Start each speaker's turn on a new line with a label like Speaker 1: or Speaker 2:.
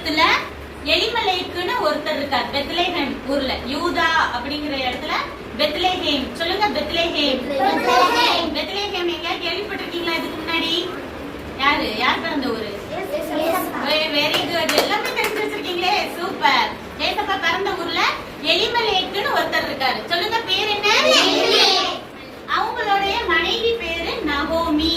Speaker 1: தேசத்துல எலிமலேக்குன்னு ஒருத்தர் இருக்கார். பெத்லெஹேம் ஊர்ல, யூதா அப்படிங்கிற இடத்துல பெத்லெஹேம். சொல்லுங்க, பெத்லெஹேம். பெத்லெஹேம் எங்க கேள்விப்பட்டிருக்கீங்களா இதுக்கு முன்னாடி? யார் பிறந்த ஊரு? வெரி குட், எல்லாமே தெரிஞ்சு வச்சிருக்கீங்களே, சூப்பர். ஏசப்பா பிறந்த ஊர்ல எலிமலேக்குன்னு ஒருத்தர் இருக்காரு. சொல்லுங்க, பேர் என்ன? அவங்களுடைய மனைவி பேரு நகோமி.